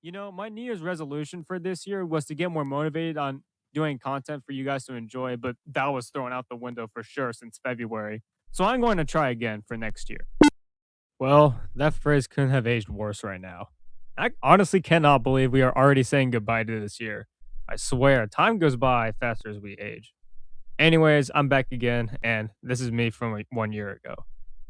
My New Year's resolution for this year was to get more motivated on doing content for you guys to enjoy, but that was thrown out the window for sure since February. So I'm going to try again for next year. Well, that phrase couldn't have aged worse right now. I honestly cannot believe we are already saying goodbye to this year. I swear, time goes by faster as we age. Anyways, I'm back again, and this is me from like 1 year ago.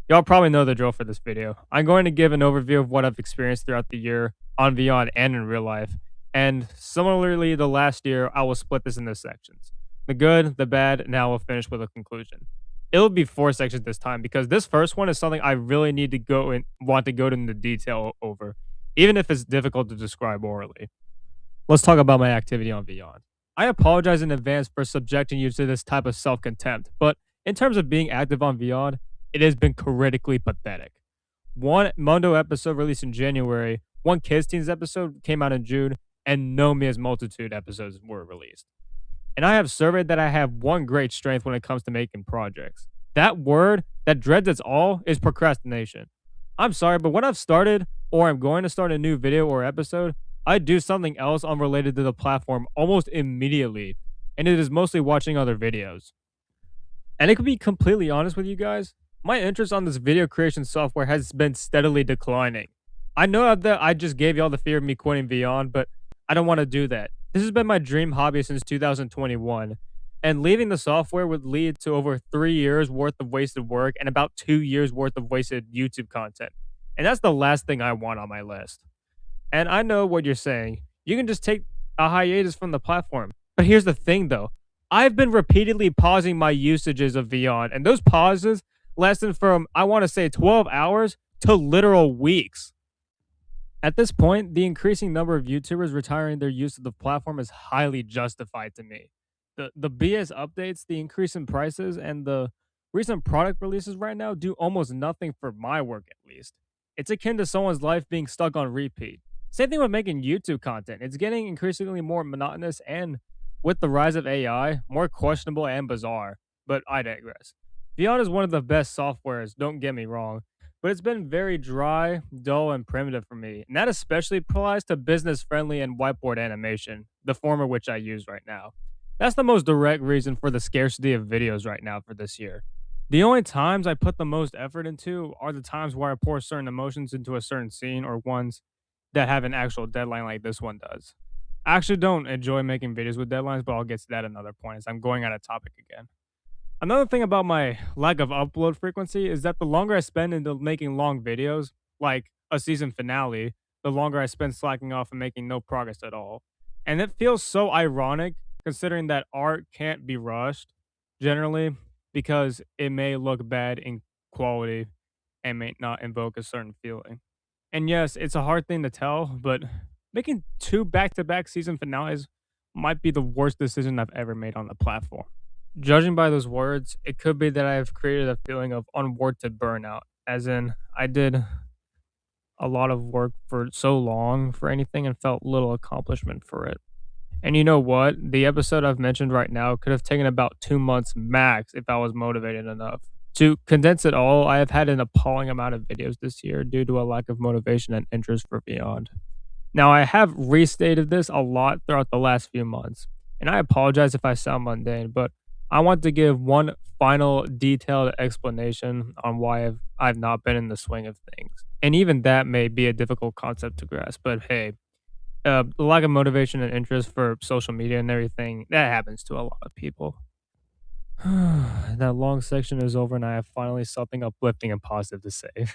Y'all probably know the drill for this video. I'm going to give an overview of what I've experienced throughout the year on Beyond and in real life. And similarly to last year, I will split this into sections. The good, the bad, and now we'll finish with a conclusion. It'll be 4 sections this time because this first one is something I really need to go and want to go into detail over, even if it's difficult to describe orally. Let's talk about my activity on Beyond. I apologize in advance for subjecting you to this type of self contempt, but in terms of being active on Beyond, it has been critically pathetic. One Mundo episode released in January, one Kids Teens episode came out in June, and no Mia's Multitude episodes were released. And I have surveyed that I have one great strength when it comes to making projects. That word that dreads its all is procrastination. I'm sorry, but when I've started or I'm going to start a new video or episode, I do something else unrelated to the platform almost immediately, and it is mostly watching other videos. And I could be completely honest with you guys, my interest on this video creation software has been steadily declining. I know that I just gave y'all the fear of me quitting Beyond, but I don't want to do that. This has been my dream hobby since 2021, and leaving the software would lead to over 3 years worth of wasted work and about 2 years worth of wasted YouTube content. And that's the last thing I want on my list. And I know what you're saying. You can just take a hiatus from the platform. But here's the thing though. I've been repeatedly pausing my usages of Beyond, and those pauses lasted from, I want to say, 12 hours to literal weeks. At this point, the increasing number of YouTubers retiring their use of the platform is highly justified to me. The BS updates, the increase in prices, and the recent product releases right now do almost nothing for my work at least. It's akin to someone's life being stuck on repeat. Same thing with making YouTube content. It's getting increasingly more monotonous and, with the rise of AI, more questionable and bizarre. But I digress. Beyond is one of the best softwares, don't get me wrong, but it's been very dry, dull, and primitive for me. And that especially applies to business friendly and whiteboard animation, the former which I use right now. That's the most direct reason for the scarcity of videos right now for this year. The only times I put the most effort into are the times where I pour certain emotions into a certain scene or ones that have an actual deadline like this one does. I actually don't enjoy making videos with deadlines, but I'll get to that another point as I'm going out of topic again. Another thing about my lack of upload frequency is that the longer I spend into making long videos, like a season finale, the longer I spend slacking off and making no progress at all. And it feels so ironic considering that art can't be rushed generally because it may look bad in quality and may not invoke a certain feeling. And yes, it's a hard thing to tell, but making two back to back season finales might be the worst decision I've ever made on the platform. Judging by those words, it could be that I have created a feeling of unwarranted burnout, as in, I did a lot of work for so long for anything and felt little accomplishment for it. And you know what? The episode I've mentioned right now could have taken about 2 months max if I was motivated enough. To condense it all, I have had an appalling amount of videos this year due to a lack of motivation and interest for Beyond. Now, I have restated this a lot throughout the last few months, and I apologize if I sound mundane, but I want to give one final detailed explanation on why I've not been in the swing of things. And even that may be a difficult concept to grasp, but hey, the lack of motivation and interest for social media and everything, that happens to a lot of people. That long section is over and I have finally something uplifting and positive to say.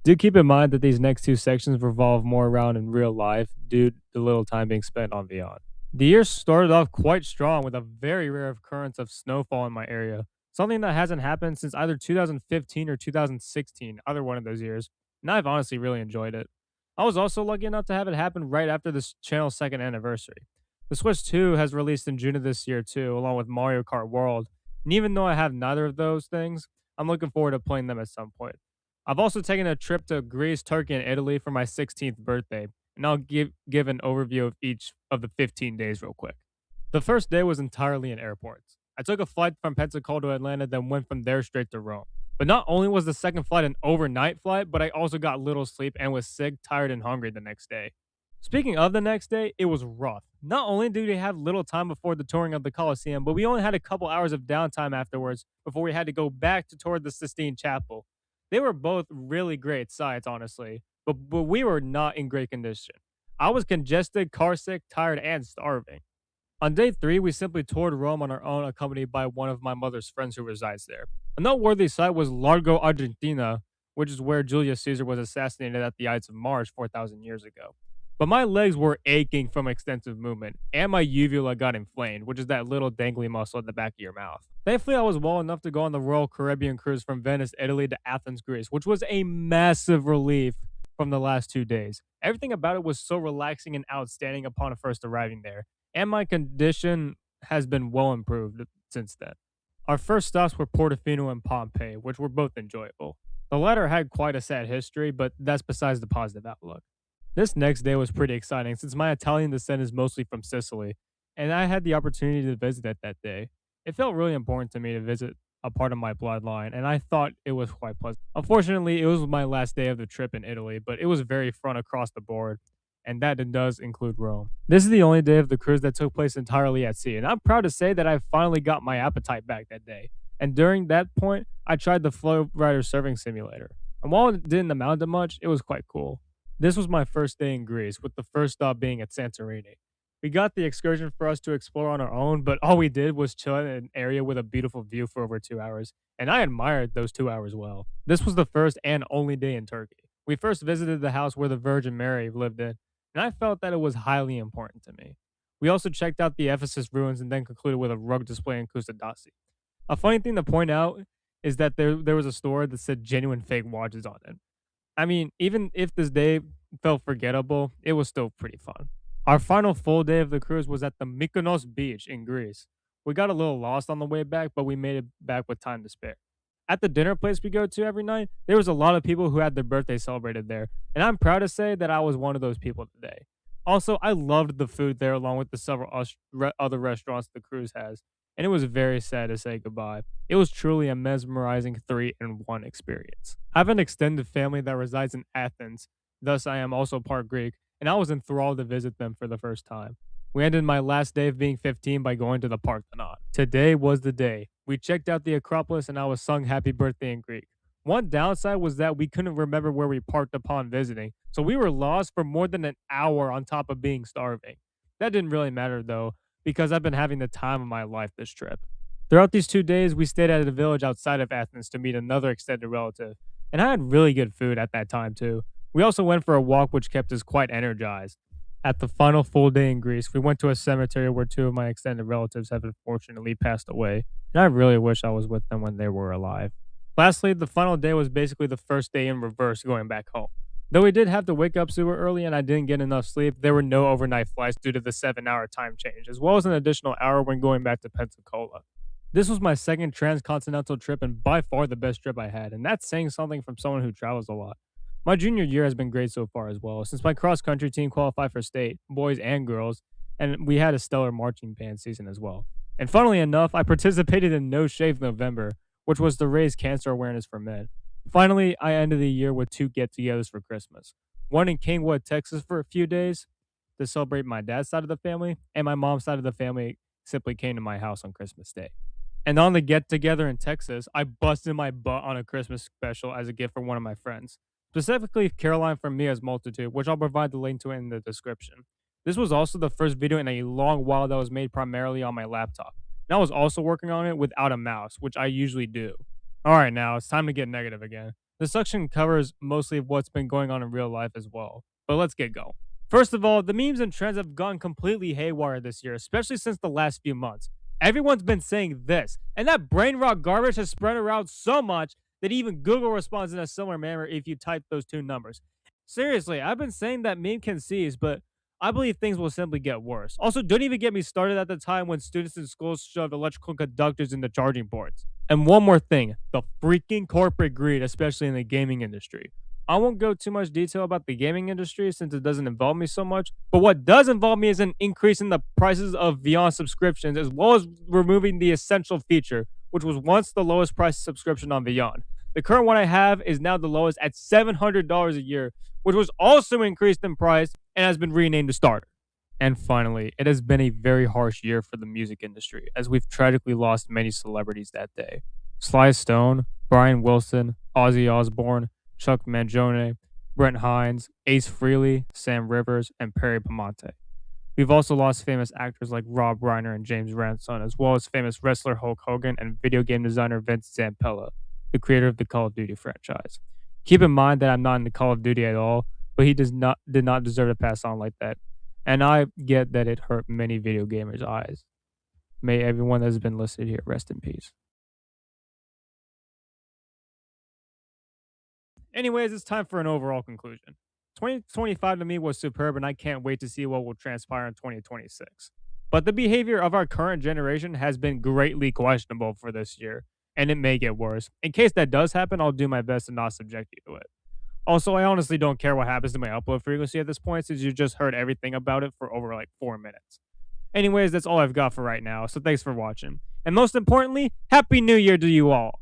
Do keep in mind that these next 2 sections revolve more around in real life due to the little time being spent on Beyond. The year started off quite strong with a very rare occurrence of snowfall in my area, something that hasn't happened since either 2015 or 2016, either one of those years, and I've honestly really enjoyed it. I was also lucky enough to have it happen right after this channel's second anniversary. The Switch 2 has released in June of this year too, along with Mario Kart World, and even though I have neither of those things, I'm looking forward to playing them at some point. I've also taken a trip to Greece, Turkey, and Italy for my 16th birthday, and I'll give an overview of each of the 15 days real quick. The first day was entirely in airports. I took a flight from Pensacola to Atlanta, then went from there straight to Rome. But not only was the second flight an overnight flight, but I also got little sleep and was sick, tired, and hungry the next day. Speaking of the next day, it was rough. Not only did we have little time before the touring of the Coliseum, but we only had a couple hours of downtime afterwards before we had to go back to tour the Sistine Chapel. They were both really great sights, honestly, but we were not in great condition. I was congested, car sick, tired, and starving. On day three, we simply toured Rome on our own, accompanied by one of my mother's friends who resides there. A noteworthy site was Largo Argentina, which is where Julius Caesar was assassinated at the Ides of March 4,000 years ago. But my legs were aching from extensive movement, and my uvula got inflamed, which is that little dangly muscle at the back of your mouth. Thankfully, I was well enough to go on the Royal Caribbean cruise from Venice, Italy to Athens, Greece, which was a massive relief from the last 2 days. Everything about it was so relaxing and outstanding upon first arriving there, and my condition has been well improved since then. Our first stops were Portofino and Pompeii, which were both enjoyable. The latter had quite a sad history, but that's besides the positive outlook. This next day was pretty exciting since my Italian descent is mostly from Sicily, and I had the opportunity to visit it that day. It felt really important to me to visit a part of my bloodline, and I thought it was quite pleasant. Unfortunately, it was my last day of the trip in Italy, but it was very fun across the board, and that it does include Rome. This is the only day of the cruise that took place entirely at sea, and I'm proud to say that I finally got my appetite back that day. And during that point, I tried the Flow Rider Surfing Simulator. And while it didn't amount to much, it was quite cool. This was my first day in Greece, with the first stop being at Santorini. We got the excursion for us to explore on our own, but all we did was chill in an area with a beautiful view for over 2 hours, and I admired those 2 hours well. This was the first and only day in Turkey. We first visited the house where the Virgin Mary lived in, and I felt that it was highly important to me. We also checked out the Ephesus ruins and then concluded with a rug display in Kusadasi. A funny thing to point out is that there was a store that said genuine fake watches on it. I mean, even if this day felt forgettable, it was still pretty fun. Our final full day of the cruise was at the Mykonos beach in Greece. We got a little lost on the way back, but we made it back with time to spare. At the dinner place we go to every night, there was a lot of people who had their birthday celebrated there, and I'm proud to say that I was one of those people today. Also, I loved the food there along with the several other restaurants the cruise has, and it was very sad to say goodbye. It was truly a mesmerizing 3-in-1 experience. I have an extended family that resides in Athens, thus I am also part Greek, and I was enthralled to visit them for the first time. We ended my last day of being 15 by going to the Parthenon. Today was the day. We checked out the Acropolis and I was sung happy birthday in Greek. One downside was that we couldn't remember where we parked upon visiting, so we were lost for more than an hour on top of being starving. That didn't really matter though, because I've been having the time of my life this trip. Throughout these 2 days, we stayed at a village outside of Athens to meet another extended relative, and I had really good food at that time too. We also went for a walk which kept us quite energized. At the final full day in Greece, we went to a cemetery where two of my extended relatives have unfortunately passed away, and I really wish I was with them when they were alive. Lastly, the final day was basically the first day in reverse going back home. Though we did have to wake up super early and I didn't get enough sleep, there were no overnight flights due to the 7-hour time change, as well as an additional hour when going back to Pensacola. This was my second transcontinental trip and by far the best trip I had, and that's saying something from someone who travels a lot. My junior year has been great so far as well, since my cross country team qualified for state, boys and girls, and we had a stellar marching band season as well. And funnily enough, I participated in No Shave November, which was to raise cancer awareness for men. Finally, I ended the year with two get togethers for Christmas. One in Kingwood, Texas for a few days to celebrate my dad's side of the family, and my mom's side of the family simply came to my house on Christmas Day. And on the get together in Texas, I busted my butt on a Christmas special as a gift for one of my friends, specifically Caroline from Mia's Multitude, which I'll provide the link to in the description. This was also the first video in a long while that was made primarily on my laptop. And I was also working on it without a mouse, which I usually do. Alright, now it's time to get negative again. This section covers mostly of what's been going on in real life as well. But let's get going. First of all, the memes and trends have gone completely haywire this year, especially since the last few months. Everyone's been saying this, and that brain rot garbage has spread around so much that even Google responds in a similar manner if you type those two numbers. Seriously, I've been saying that meme can cease, but I believe things will simply get worse. Also, don't even get me started at the time when students in schools shoved electrical conductors into charging ports. And one more thing, the freaking corporate greed, especially in the gaming industry. I won't go too much detail about the gaming industry since it doesn't involve me so much, but what does involve me is an increase in the prices of Beyond subscriptions as well as removing the essential feature, which was once the lowest price subscription on Beyond. The current one I have is now the lowest at $700 a year, which was also increased in price and has been renamed the Starter. And finally, it has been a very harsh year for the music industry, as we've tragically lost many celebrities that day. Sly Stone, Brian Wilson, Ozzy Osbourne, Chuck Mangione, Brent Hines, Ace Frehley, Sam Rivers, and Perry Pamonte. We've also lost famous actors like Rob Reiner and James Ransone, as well as famous wrestler Hulk Hogan and video game designer Vince Zampella, the creator of the Call of Duty franchise. Keep in mind that I'm not into Call of Duty at all, but he did not deserve to pass on like that. And I get that it hurt many video gamers' eyes. May everyone that has been listed here rest in peace. Anyways, it's time for an overall conclusion. 2025 to me was superb, and I can't wait to see what will transpire in 2026. But the behavior of our current generation has been greatly questionable for this year, and it may get worse. In case that does happen, I'll do my best to not subject you to it. Also, I honestly don't care what happens to my upload frequency at this point, since you just heard everything about it for over like 4 minutes. Anyways, that's all I've got for right now, so thanks for watching. And most importantly, Happy New Year to you all!